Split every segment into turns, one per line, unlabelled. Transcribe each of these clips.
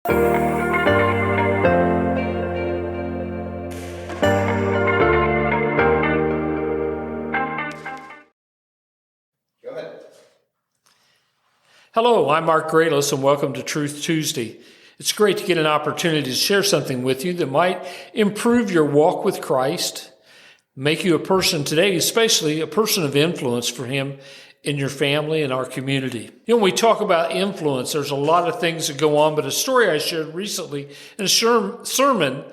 Go ahead.
Hello, I'm Mark Grayless, and welcome to Truth Tuesday. It's great to get an opportunity to share something with you that might improve your walk with Christ, make you a person today, especially a person of influence for Him in your family and our community. You know, when we talk about influence, there's a lot of things that go on, but a story I shared recently in a sermon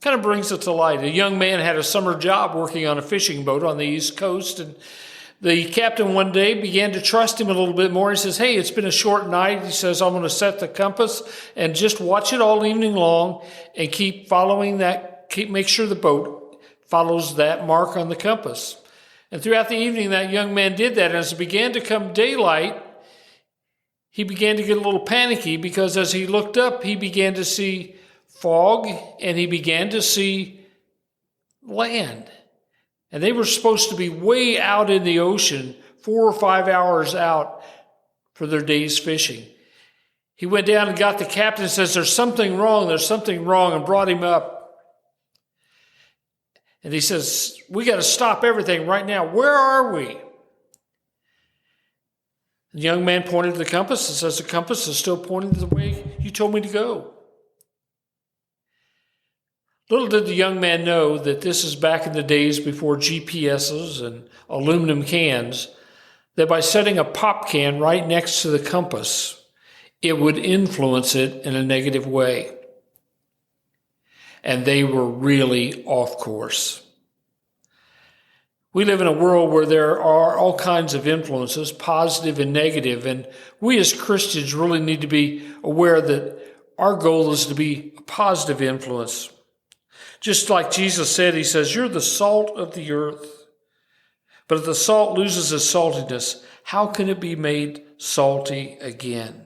kind of brings it to light. A young man had a summer job working on a fishing boat on the East Coast, and the captain one day began to trust him a little bit more. He says, "Hey, it's been a short night." He says, "I'm going to set the compass and just watch it all evening long and keep following that, make sure the boat follows that mark on the compass." And throughout the evening, that young man did that. And as it began to come daylight, he began to get a little panicky because as he looked up, he began to see fog and he began to see land. And they were supposed to be way out in the ocean, 4 or 5 hours out for their day's fishing. He went down and got the captain and says, there's something wrong, and brought him up. And he says, we got to stop everything right now. Where are we? The young man pointed to the compass and says, the compass is still pointing the way you told me to go. Little did the young man know that this is back in the days before GPSs and aluminum cans, that by setting a pop can right next to the compass, it would influence it in a negative way. And they were really off course. We live in a world where there are all kinds of influences, positive and negative, and we as Christians really need to be aware that our goal is to be a positive influence. Just like Jesus said, he says, you're the salt of the earth. But if the salt loses its saltiness, how can it be made salty again? And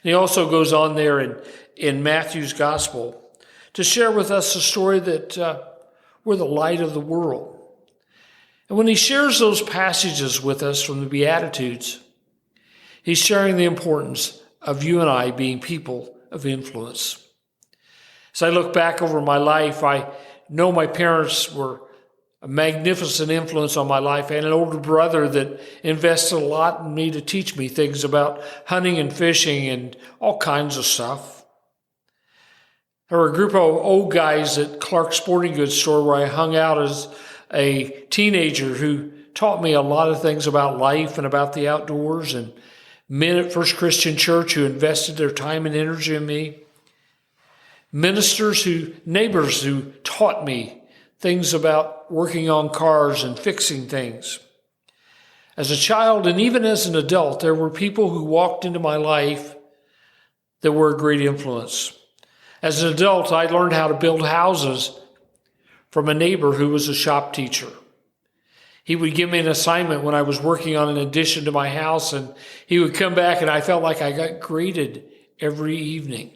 he also goes on there in Matthew's gospel to share with us a story that we're the light of the world. And when he shares those passages with us from the Beatitudes, he's sharing the importance of you and I being people of influence. As I look back over my life, I know my parents were a magnificent influence on my life. I had an older brother that invested a lot in me to teach me things about hunting and fishing and all kinds of stuff. There were a group of old guys at Clark's Sporting Goods store where I hung out as a teenager who taught me a lot of things about life and about the outdoors, and men at First Christian Church who invested their time and energy in me. Neighbors who taught me things about working on cars and fixing things. As a child and even as an adult, there were people who walked into my life that were a great influence. As an adult, I learned how to build houses from a neighbor who was a shop teacher. He would give me an assignment when I was working on an addition to my house, and he would come back and I felt like I got graded every evening.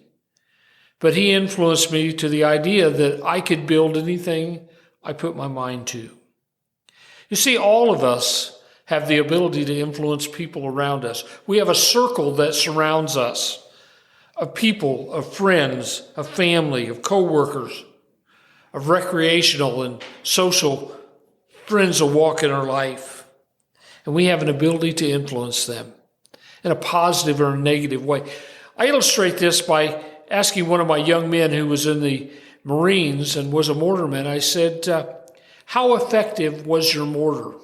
But he influenced me to the idea that I could build anything I put my mind to. You see, all of us have the ability to influence people around us. We have a circle that surrounds us of people, of friends, of family, of coworkers, of recreational and social friends that walk in our life. And we have an ability to influence them in a positive or a negative way. I illustrate this by asking one of my young men who was in the Marines and was a mortarman, I said, how effective was your mortar?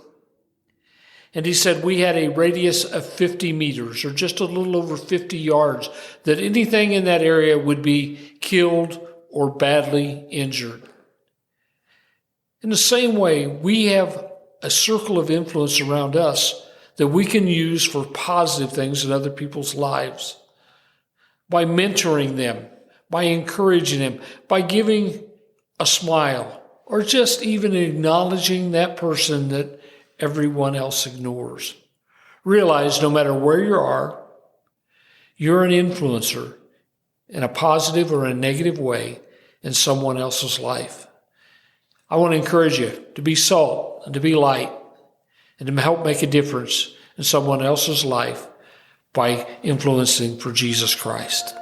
And he said, we had a radius of 50 meters, or just a little over 50 yards, that anything in that area would be killed or badly injured. In the same way, we have a circle of influence around us that we can use for positive things in other people's lives. By mentoring them, by encouraging them, by giving a smile, or just even acknowledging that person that everyone else ignores. Realize no matter where you are, you're an influencer in a positive or a negative way in someone else's life. I want to encourage you to be salt and to be light and to help make a difference in someone else's life by influencing for Jesus Christ.